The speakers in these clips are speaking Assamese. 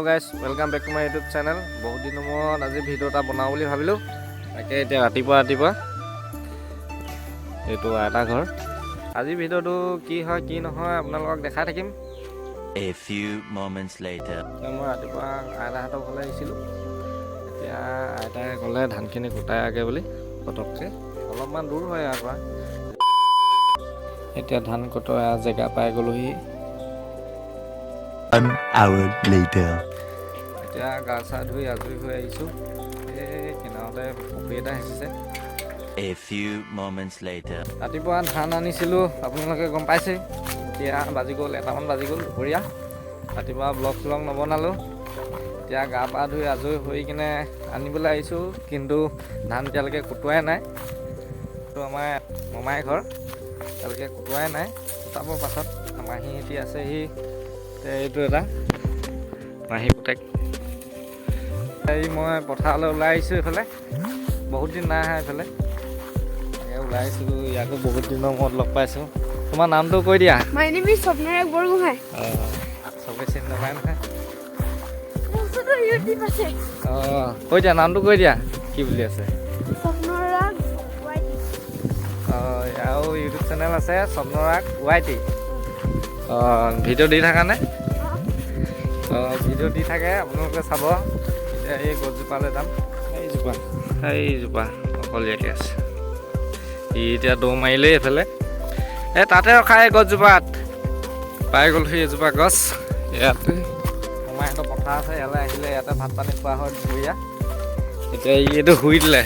Hello' guys, welcome back to my YouTube channel. বহুত দিনৰ মূৰত আজি ভিডিঅ' এটা বনাওঁ বুলি ভাবিলোঁ। তাকে এতিয়া ৰাতিপুৱা এইটো এটা ঘৰ। আজি ভিডিঅ'টো কি হয় কি নহয় আপোনালোকক দেখাই থাকিম। A few moments later. মই ৰাতিপুৱা আইতাহঁতৰ ঘৰলৈ আহিছিলোঁ। এতিয়া আইতাই ক'লে ধানখিনি গোটাই আগে বুলি পটককৈ, অলপমান দূৰ হয় ইয়াৰ পৰা। এতিয়া ধান কটোৱা জেগা পাই গ'লোহি। 1 hour later. এতিয়া গা চা ধুই আজৰি হৈ আহিছোঁ। এই কিনাৰতে পুখুৰী এটা সিঁচিছে। A few moments later. ৰাতিপুৱা ধান আনিছিলোঁ, আপোনালোকে গম পাইছেই। এতিয়া বাজি গ'ল, এটামান বাজি গ'ল দুপৰীয়া। ৰাতিপুৱা ব্লগ চলগ নবনালোঁ। এতিয়া গা পা ধুই আজৰি হৈ কিনে আনিবলৈ আহিছোঁ, কিন্তু ধান এতিয়ালৈকে কুটোৱাই নাই। এইটো আমাৰ মমাই ঘৰ, এতিয়ালৈকে কুটোৱাই নাই, কুটাব পাছত। মাহীহঁতি আছেহি। এইটো এটা মাহী পুতেক। মই পথাৰলৈ ওলাই আহিছোঁ এইফালে, বহুত দিন নাই আহা এইফালে। তাকে ওলাই আহিছিলোঁ, ইয়াকো বহুত দিনৰ মূৰত লগ পাইছোঁ। তোমাৰ নামটো কৈ দিয়া। My name is Swapnarag Borgohai. চবে চিনি নাপায় নহয়। কৈ দিয়া, নামটো কৈ দিয়া, কি বুলি আছে। Swapnarag আৰু ইউটিউব চেনেল আছে স্বপ্নৰাগ YT। ভিডিঅ' দি থাকা নে? ভিডিঅ' দি থাকে, আপোনালোকে চাব। এতিয়া এই গছজোপালৈ যাম। এইজোপা অকলীয়াকৈ আছে। ই এতিয়া দৌৰ মাৰিলেই এইফালে। এই তাতে ৰখা, এই গছজোপাত পাই গ'লহি এজোপা গছ। ইয়াতে মোমাইহঁতৰ পথাৰ আছে, ইয়ালৈ আহিলে ইয়াতে ভাত পানী খোৱা হয় দুপৰীয়া। এতিয়া এইটো শুই দিলে,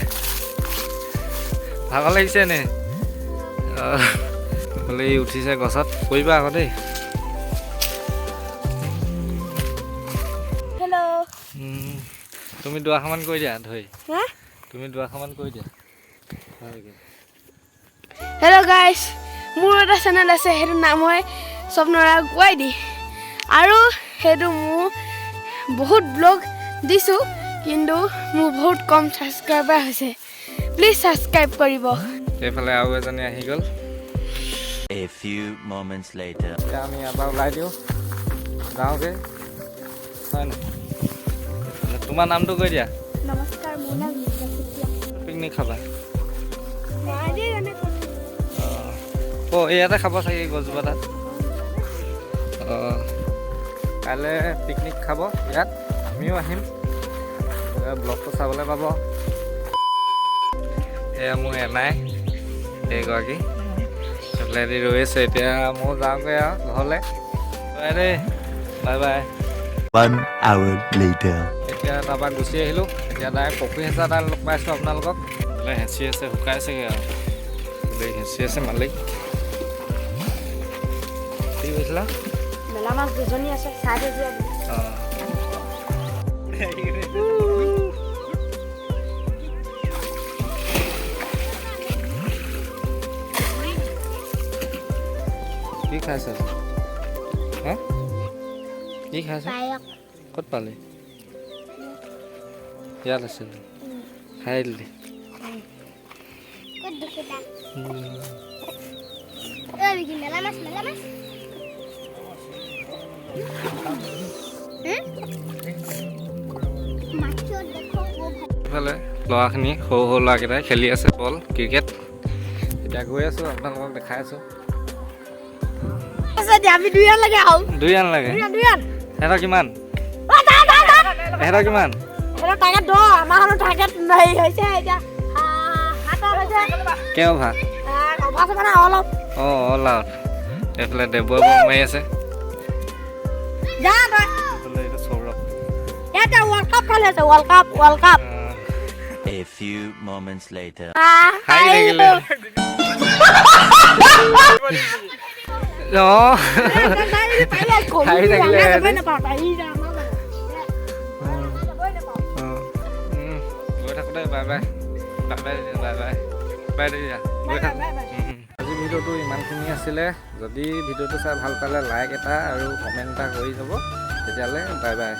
ভাগৰ লাগিছে নে? বোলে ই উঠিছে গছত, কৰিবা আকৌ দেই। Hello. তুমি দুআষাৰমান কৈ দিয়া ধৰি। Huh? তুমি দুআষাৰমান কৈ দিয়া। Hello guys. মোৰ এটা চেনেল আছে, সেইটোৰ নাম হয় স্বপ্নৰাগ YT। আৰু সেইটো মোৰ বহুত ব্লগ দিছোঁ, কিন্তু মোৰ বহুত কম ছাবস্ক্ৰাইবাৰ হৈছে। প্লিজ ছাবস্ক্ৰাইব কৰিব। এইফালে আৰু এজনী আহি গ'ল। A few moments later. এতিয়া আমি ইয়াৰ পৰা ওলাই দিওঁ, যাওঁগৈ হয় নাই? তোমাৰ নামটো কৈ দিয়া। নমস্কাৰ, মোৰ নাম পিকনিক খাবা? ইয়াতে খাব চাগে গছজোপা তাত। কাইলৈ পিকনিক খাব ইয়াত, আমিও আহিম, ব্লগটো চাবলৈ পাব। এয়া মোৰ এনাই এইগৰাকী সেইফালেদি ৰৈ আছে। এতিয়া মই যাওঁগৈ আৰু ঘৰলৈ। দেই, বাই বাই। 1 hour later. এতিয়া তাৰপৰা গুচি আহিলোঁ। এতিয়া ডাইৰেক্ট পুখুৰী হেঁচা এটা লগ পাইছোঁ আপোনালোকক। বোলে হেঁচি আছে, শুকাইছেগৈ আৰু বোলে হেঁচি আছে মালিক। কি কৈছিলা? মেলা মাছ দুজনী আছে, চাই থৈ যোৱা। কি খাইছ? হা? কি খাইছ? ক'ত পালি? ইয়াত আছিল, খাই দিলি। ইফালে ল'ৰাখিনি, সৰু সৰু ল'ৰাকেইটাই খেলি আছে বল, ক্ৰিকেট। এতিয়া গৈ আছোঁ, আপোনালোকক দেখাই আছোঁ। আমি দুই ৰান লাগে আৰু। দুই ৰান লাগে? সিহঁতৰ কিমান? সিহঁতৰ কিমান? কেই অভাৰ? All out. এইফালে দেৱই বল মাৰি আছে। এইটো Sourav. A few moments later. হাৰি থাকিলে। হাৰি থাকিলে। গৈ থাকোঁতে bye bye. Bye bye bye bye bye দিয়া, গৈ থাকোঁ। আজি ভিডিঅ'টো ইমানখিনি আছিলে। যদি ভিডিঅ'টো চাই ভাল পালে লাইক এটা আৰু কমেণ্ট এটা কৰি যাব। তেতিয়াহ'লে বাই বাই।